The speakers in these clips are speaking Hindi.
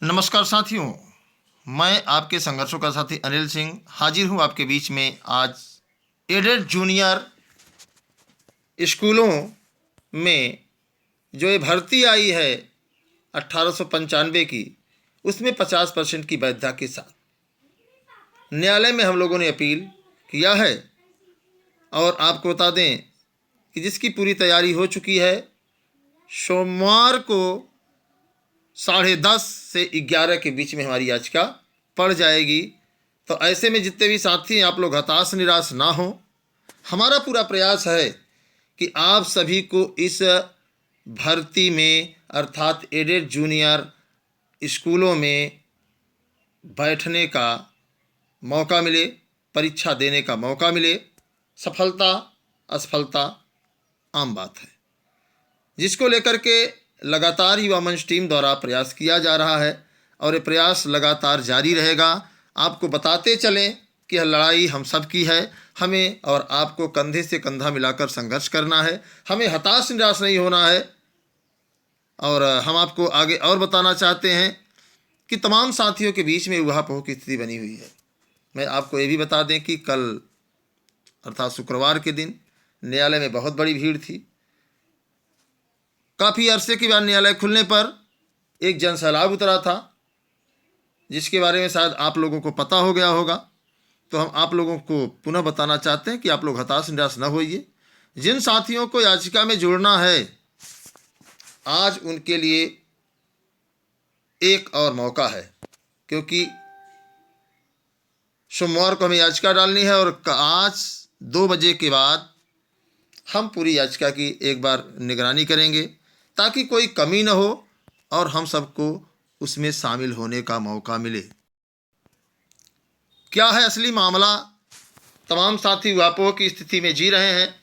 नमस्कार साथियों, मैं आपके संघर्षों का साथी अनिल सिंह हाजिर हूँ आपके बीच में आज एडेड जूनियर स्कूलों में जो ये भर्ती आई है 1895 की, उसमें 50% की वैधता के साथ न्यायालय में हम लोगों ने अपील किया है। और आपको बता दें कि जिसकी पूरी तैयारी हो चुकी है, सोमवार को 10:30 से 11 के बीच में हमारी याचिका पड़ जाएगी। तो ऐसे में जितने भी साथी हैं, आप लोग हताश निराश ना हो। हमारा पूरा प्रयास है कि आप सभी को इस भर्ती में अर्थात एडेड जूनियर स्कूलों में बैठने का मौका मिले, परीक्षा देने का मौका मिले। सफलता असफलता आम बात है, जिसको लेकर के लगातार युवा मंच टीम द्वारा प्रयास किया जा रहा है और ये प्रयास लगातार जारी रहेगा। आपको बताते चलें कि यह लड़ाई हम सब की है। हमें और आपको कंधे से कंधा मिलाकर संघर्ष करना है। हमें हताश निराश नहीं होना है। और हम आपको आगे और बताना चाहते हैं कि तमाम साथियों के बीच में ऊहापोह की स्थिति बनी हुई है। मैं आपको ये भी बता दें कि कल अर्थात शुक्रवार के दिन न्यायालय में बहुत बड़ी भीड़ थी। काफ़ी अरसे के बाद न्यायालय खुलने पर एक जनसैलाब उतरा था, जिसके बारे में शायद आप लोगों को पता हो गया होगा। तो हम आप लोगों को पुनः बताना चाहते हैं कि आप लोग हताश निराश न होइए। जिन साथियों को याचिका में जुड़ना है, आज उनके लिए एक और मौका है, क्योंकि सोमवार को हमें याचिका डालनी है और आज 2 बजे के बाद हम पूरी याचिका की एक बार निगरानी करेंगे, ताकि कोई कमी न हो और हम सबको उसमें शामिल होने का मौका मिले। क्या है असली मामला? तमाम साथी ऊहापोह की स्थिति में जी रहे हैं।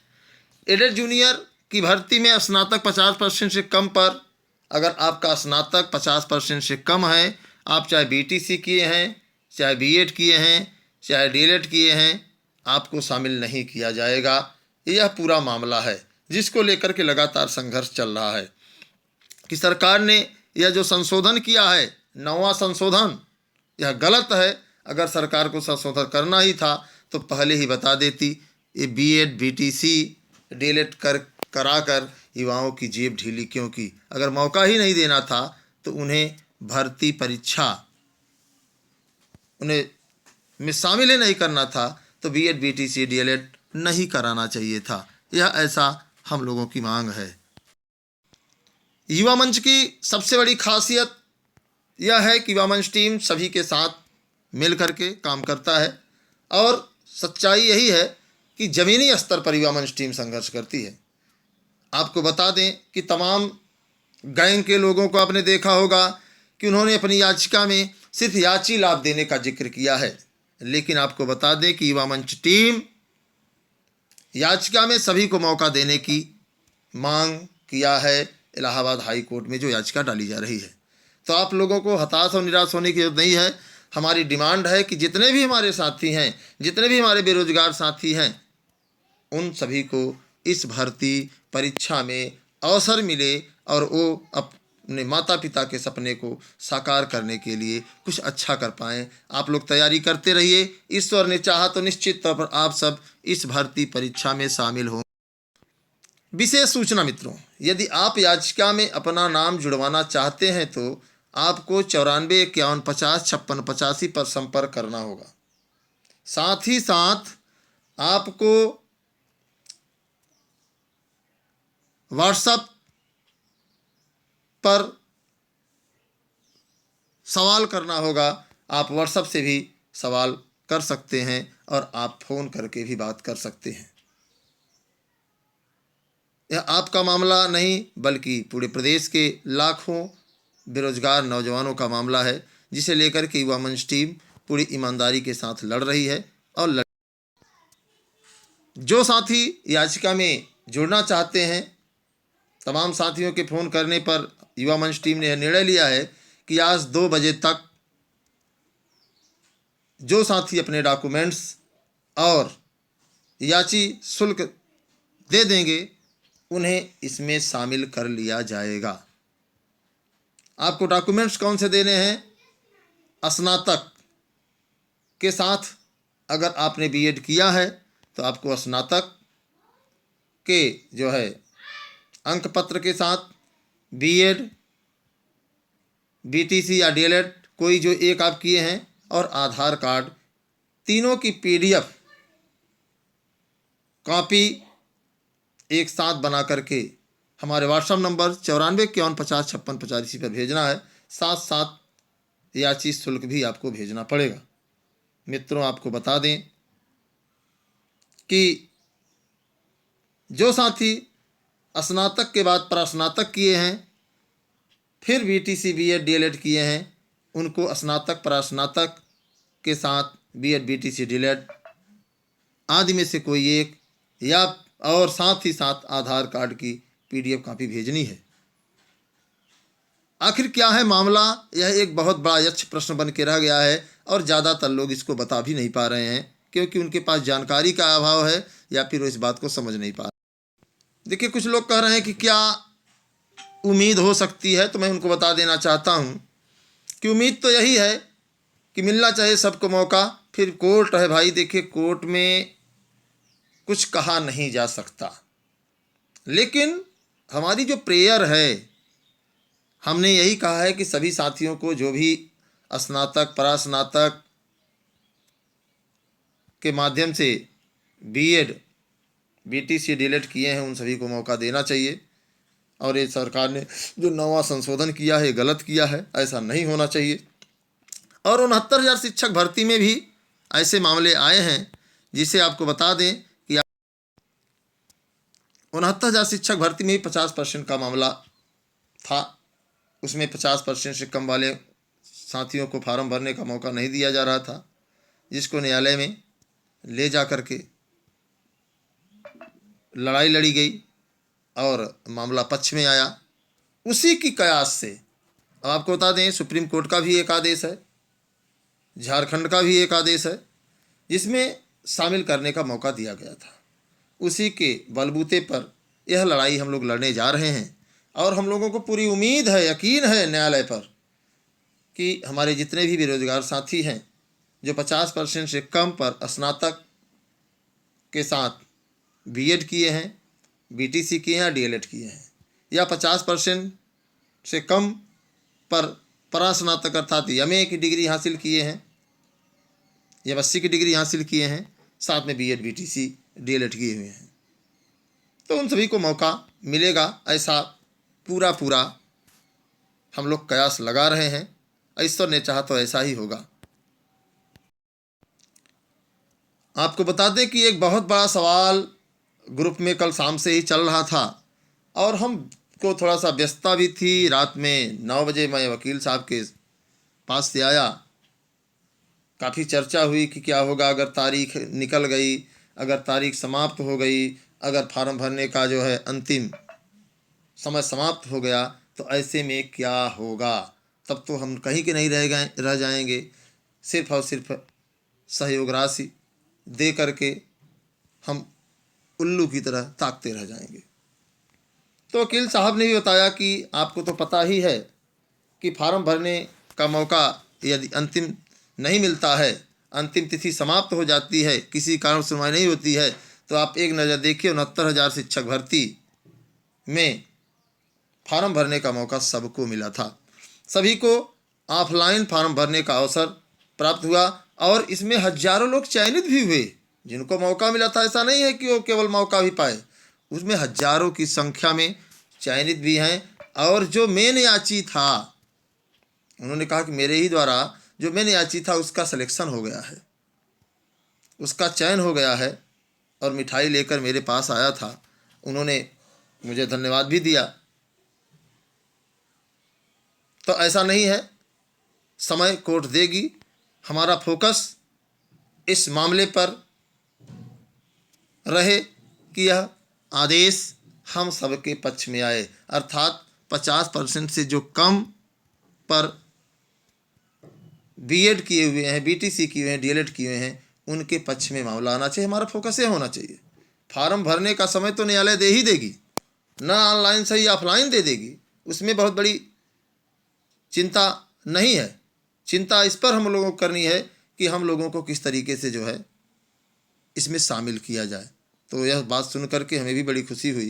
एडेड जूनियर की भर्ती में स्नातक 50% से कम पर, अगर आपका स्नातक 50% से कम है, आप चाहे बीटीसी किए हैं, चाहे बीएड किए हैं, चाहे डीएलएड किए हैं, आपको शामिल नहीं किया जाएगा। यह पूरा मामला है, जिसको लेकर के लगातार संघर्ष चल रहा है कि सरकार ने यह जो संशोधन किया है, 9वां संशोधन, यह गलत है। अगर सरकार को संशोधन करना ही था तो पहले ही बता देती। ये बीएड बीटीसी डीएलएड कराकर युवाओं की जेब ढीली क्यों की? अगर मौका ही नहीं देना था तो उन्हें भर्ती परीक्षा उन्हें में शामिल ही नहीं करना था, तो बीएड बीटीसी डीएलएड नहीं कराना चाहिए था। यह ऐसा हम लोगों की मांग है। युवा मंच की सबसे बड़ी खासियत यह है कि युवा मंच टीम सभी के साथ मिल करके काम करता है और सच्चाई यही है कि ज़मीनी स्तर पर युवा मंच टीम संघर्ष करती है। आपको बता दें कि तमाम गैंग के लोगों को आपने देखा होगा कि उन्होंने अपनी याचिका में सिर्फ याची लाभ देने का जिक्र किया है, लेकिन आपको बता दें कि युवा मंच टीम याचिका में सभी को मौका देने की मांग किया है इलाहाबाद हाई कोर्ट में जो याचिका डाली जा रही है। तो आप लोगों को हताश और निराश होने की जरूरत नहीं है। हमारी डिमांड है कि जितने भी हमारे साथी हैं, जितने भी हमारे बेरोजगार साथी हैं, उन सभी को इस भर्ती परीक्षा में अवसर मिले और वो अपने माता पिता के सपने को साकार करने के लिए कुछ अच्छा कर पाएँ। आप लोग तैयारी करते रहिए। ईश्वर ने चाहा तो निश्चित तौर पर आप सब इस भर्ती परीक्षा में शामिल हों। विशेष सूचना मित्रों, यदि आप याचिका में अपना नाम जुड़वाना चाहते हैं तो आपको 94 51 50 56 85 पर संपर्क करना होगा। साथ ही साथ आपको व्हाट्सएप पर सवाल करना होगा। आप व्हाट्सएप से भी सवाल कर सकते हैं और आप फ़ोन करके भी बात कर सकते हैं। यह आपका मामला नहीं, बल्कि पूरे प्रदेश के लाखों बेरोजगार नौजवानों का मामला है, जिसे लेकर के युवा मंच टीम पूरी ईमानदारी के साथ लड़ रही है। और जो साथी याचिका में जुड़ना चाहते हैं, तमाम साथियों के फ़ोन करने पर युवा मंच टीम ने यह निर्णय लिया है कि आज 2 बजे तक जो साथी अपने डॉक्यूमेंट्स और याची शुल्क दे देंगे, उन्हें इसमें शामिल कर लिया जाएगा। आपको डॉक्यूमेंट्स कौन से देने हैं? स्नातक के साथ अगर आपने बीएड किया है तो आपको स्नातक के जो है अंक पत्र के साथ बीएड, बीटीसी या डीएलएड कोई जो एक आप किए हैं और आधार कार्ड, तीनों की पीडीएफ कॉपी एक साथ बना करके हमारे व्हाट्सएप नंबर 9451505650 इसी पर भेजना है। साथ साथ याची शुल्क भी आपको भेजना पड़ेगा। मित्रों, आपको बता दें कि जो साथी स्नातक के बाद प्रस्नातक किए हैं, फिर बीटीसी बीएड डीएलएड किए हैं, उनको स्नातक प्रस्नातक के साथ बीएड बीटीसी डीएलएड आदि में से कोई एक या और साथ ही साथ आधार कार्ड की पीडीएफ कॉपी भेजनी है। आखिर क्या है मामला, यह एक बहुत बड़ा यक्ष प्रश्न बन के रह गया है और ज़्यादातर लोग इसको बता भी नहीं पा रहे हैं क्योंकि उनके पास जानकारी का अभाव है या फिर वो इस बात को समझ नहीं पा रहे। देखिए, कुछ लोग कह रहे हैं कि क्या उम्मीद हो सकती है, तो मैं उनको बता देना चाहता हूँ कि उम्मीद तो यही है कि मिलना चाहिए सबको मौका। फिर कोर्ट है भाई, देखिए कोर्ट में कुछ कहा नहीं जा सकता, लेकिन हमारी जो प्रेयर है, हमने यही कहा है कि सभी साथियों को जो भी स्नातक परास्नातक के माध्यम से बीएड बीटीसी डीएलएड किए हैं उन सभी को मौका देना चाहिए। और ये सरकार ने जो नवा संशोधन किया है गलत किया है, ऐसा नहीं होना चाहिए। और 69,000 शिक्षक भर्ती में भी ऐसे मामले आए हैं जिसे आपको बता दें कि 69,000 शिक्षक भर्ती में ही 50% का मामला था। उसमें 50% से कम वाले साथियों को फार्म भरने का मौका नहीं दिया जा रहा था, जिसको न्यायालय में ले जा कर के लड़ाई लड़ी गई और मामला पक्ष में आया। उसी की कयास से अब आपको बता दें, सुप्रीम कोर्ट का भी एक आदेश है, झारखंड का भी एक आदेश है, जिसमें शामिल करने का मौका दिया गया था। उसी के बलबूते पर यह लड़ाई हम लोग लड़ने जा रहे हैं और हम लोगों को पूरी उम्मीद है, यकीन है न्यायालय पर कि हमारे जितने भी बेरोजगार साथी हैं जो 50% से कम पर स्नातक के साथ बीएड किए हैं, बीटीसी किए हैं या डीएलएड किए हैं, या 50% से कम पर परास्नातक अर्थात एमए की डिग्री हासिल किए हैं या एमएससी की डिग्री हासिल किए हैं, साथ में बीएड बीटीसी डीएलएड किए हुए हैं, तो उन सभी को मौका मिलेगा। ऐसा पूरा हम लोग कयास लगा रहे हैं। ईश्वर ने चाहा तो ऐसा ही होगा। आपको बता दें कि एक बहुत बड़ा सवाल ग्रुप में कल शाम से ही चल रहा था और हमको थोड़ा सा व्यस्तता भी थी। रात में 9 बजे मैं वकील साहब के पास से आया। काफ़ी चर्चा हुई कि क्या होगा अगर तारीख निकल गई, अगर तारीख समाप्त हो गई, अगर फार्म भरने का जो है अंतिम समय समाप्त हो गया तो ऐसे में क्या होगा। तब तो हम कहीं के नहीं रह जाएंगे, सिर्फ और सिर्फ सहयोग राशि दे करके हम उल्लू की तरह ताकते रह जाएंगे। तो वकील साहब ने भी बताया कि आपको तो पता ही है कि फार्म भरने का मौका यदि अंतिम नहीं मिलता है, अंतिम तिथि समाप्त हो जाती है, किसी कारण सुनवाई नहीं होती है, तो आप एक नज़र देखिए 69,000 शिक्षक भर्ती में फार्म भरने का मौका सबको मिला था। सभी को ऑफलाइन फार्म भरने का अवसर प्राप्त हुआ और इसमें हजारों लोग चयनित भी हुए जिनको मौका मिला था। ऐसा नहीं है कि वो केवल मौका भी पाए, उसमें हजारों की संख्या में चयनित भी हैं। और जो मेन याची था, उन्होंने कहा कि मेरे ही द्वारा जो मेन याची था उसका सिलेक्शन हो गया है, उसका चयन हो गया है और मिठाई लेकर मेरे पास आया था। उन्होंने मुझे धन्यवाद भी दिया। तो ऐसा नहीं है, समय कोर्ट देगी। हमारा फोकस इस मामले पर रहे कि यह आदेश हम सबके पक्ष में आए, अर्थात 50% से जो कम पर बीएड किए हुए हैं, बीटीसी किए हुए हैं, डीएलएड किए हुए हैं, उनके पक्ष में मामला आना चाहिए। हमारा फोकस ये होना चाहिए। फार्म भरने का समय तो न्यायालय दे ही देगी, ना ऑनलाइन सही ऑफलाइन दे देगी, उसमें बहुत बड़ी चिंता नहीं है। चिंता इस पर हम लोगों को करनी है कि हम लोगों को किस तरीके से जो है इसमें शामिल किया जाए। तो यह बात सुन कर के हमें भी बड़ी खुशी हुई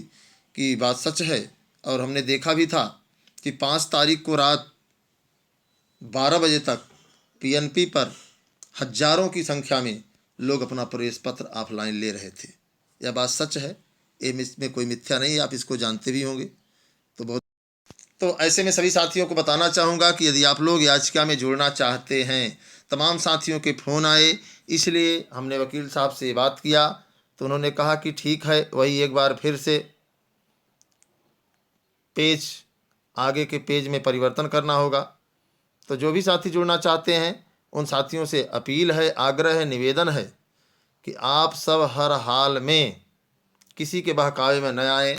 कि बात सच है। और हमने देखा भी था कि 5 तारीख को रात 12 बजे तक पीएनपी पर हजारों की संख्या में लोग अपना प्रवेश पत्र ऑफलाइन ले रहे थे। यह बात सच है, इसमें कोई मिथ्या नहीं है, आप इसको जानते भी होंगे। तो ऐसे में सभी साथियों को बताना चाहूँगा कि यदि आप लोग याचिका में जुड़ना चाहते हैं, तमाम साथियों के फ़ोन आए, इसलिए हमने वकील साहब से बात किया तो उन्होंने कहा कि ठीक है, वही एक बार फिर से पेज आगे के पेज में परिवर्तन करना होगा। तो जो भी साथी जुड़ना चाहते हैं उन साथियों से अपील है, आग्रह है, निवेदन है कि आप सब हर हाल में किसी के बहकावे में न आए।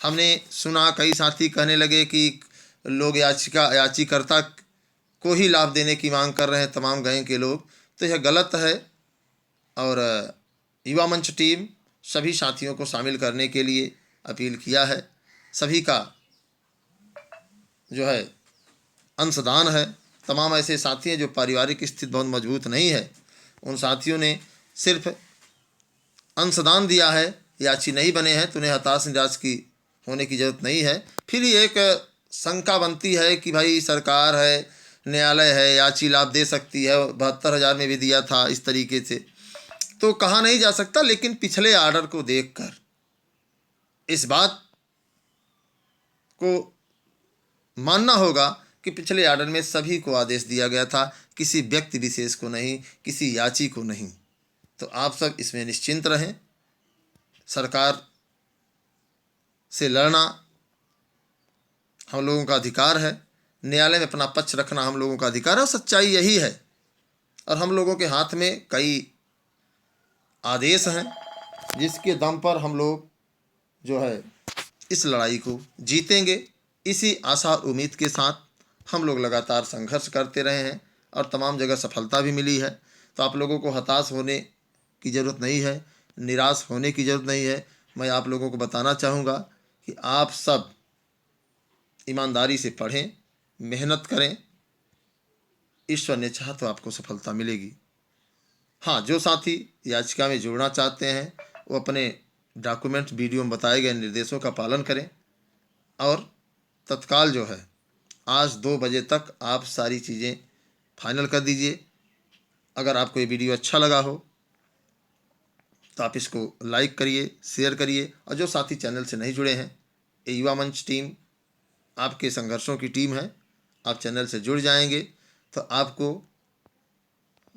हमने सुना कई साथी कहने लगे कि लोग याचिकाकर्ता को ही लाभ देने की मांग कर रहे हैं, तमाम गैंग के लोग। तो यह गलत है। और युवा मंच टीम सभी साथियों को शामिल करने के लिए अपील किया है। सभी का जो है अंशदान है। तमाम ऐसे साथी हैं जो पारिवारिक स्थिति बहुत मजबूत नहीं है, उन साथियों ने सिर्फ अंशदान दिया है, याची नहीं बने हैं, तो उन्हें हताश निराश की होने की ज़रूरत नहीं है। फिर ये एक शंका बनती है कि भाई सरकार है, न्यायालय है, याची लाभ दे सकती है, 72,000 में भी दिया था, इस तरीके से तो कहा नहीं जा सकता। लेकिन पिछले आर्डर को देखकर इस बात को मानना होगा कि पिछले आर्डर में सभी को आदेश दिया गया था, किसी व्यक्ति विशेष को नहीं, किसी याची को नहीं। तो आप सब इसमें निश्चिंत रहें। सरकार से लड़ना हम लोगों का अधिकार है, न्यायालय में अपना पक्ष रखना हम लोगों का अधिकार है, और सच्चाई यही है। और हम लोगों के हाथ में कई आदेश हैं जिसके दम पर हम लोग जो है इस लड़ाई को जीतेंगे। इसी आशा और उम्मीद के साथ हम लोग लगातार संघर्ष करते रहे हैं और तमाम जगह सफलता भी मिली है। तो आप लोगों को हताश होने की ज़रूरत नहीं है, निराश होने की ज़रूरत नहीं है। मैं आप लोगों को बताना चाहूँगा कि आप सब ईमानदारी से पढ़ें, मेहनत करें, ईश्वर ने चाहा तो आपको सफलता मिलेगी। हाँ, जो साथी याचिका में जुड़ना चाहते हैं वो अपने डॉक्यूमेंट वीडियो में बताए गए निर्देशों का पालन करें और तत्काल जो है आज 2 बजे तक आप सारी चीज़ें फाइनल कर दीजिए। अगर आपको ये वीडियो अच्छा लगा हो तो आप इसको लाइक करिए, शेयर करिए। और जो साथी चैनल से नहीं जुड़े हैं, ये युवा मंच टीम आपके संघर्षों की टीम है। आप चैनल से जुड़ जाएंगे तो आपको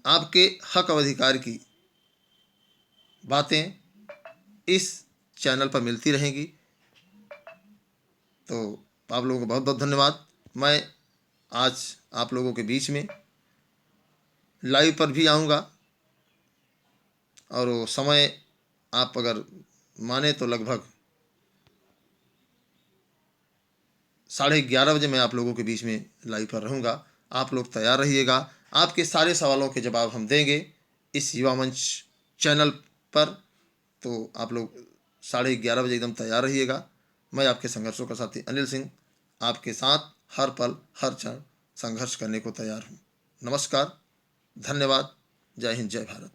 आपके हक और अधिकार की बातें इस चैनल पर मिलती रहेंगी। तो आप लोगों को बहुत बहुत धन्यवाद। मैं आज आप लोगों के बीच में लाइव पर भी आऊँगा और वो समय आप अगर माने तो लगभग 11:30 बजे मैं आप लोगों के बीच में लाइव पर रहूँगा। आप लोग तैयार रहिएगा। आपके सारे सवालों के जवाब हम देंगे इस युवा मंच चैनल पर। तो आप लोग 11:30 बजे एकदम तैयार रहिएगा। मैं आपके संघर्षों का साथी अनिल सिंह आपके साथ हर पल हर क्षण संघर्ष करने को तैयार हूँ। नमस्कार, धन्यवाद, जय हिंद, जय भारत।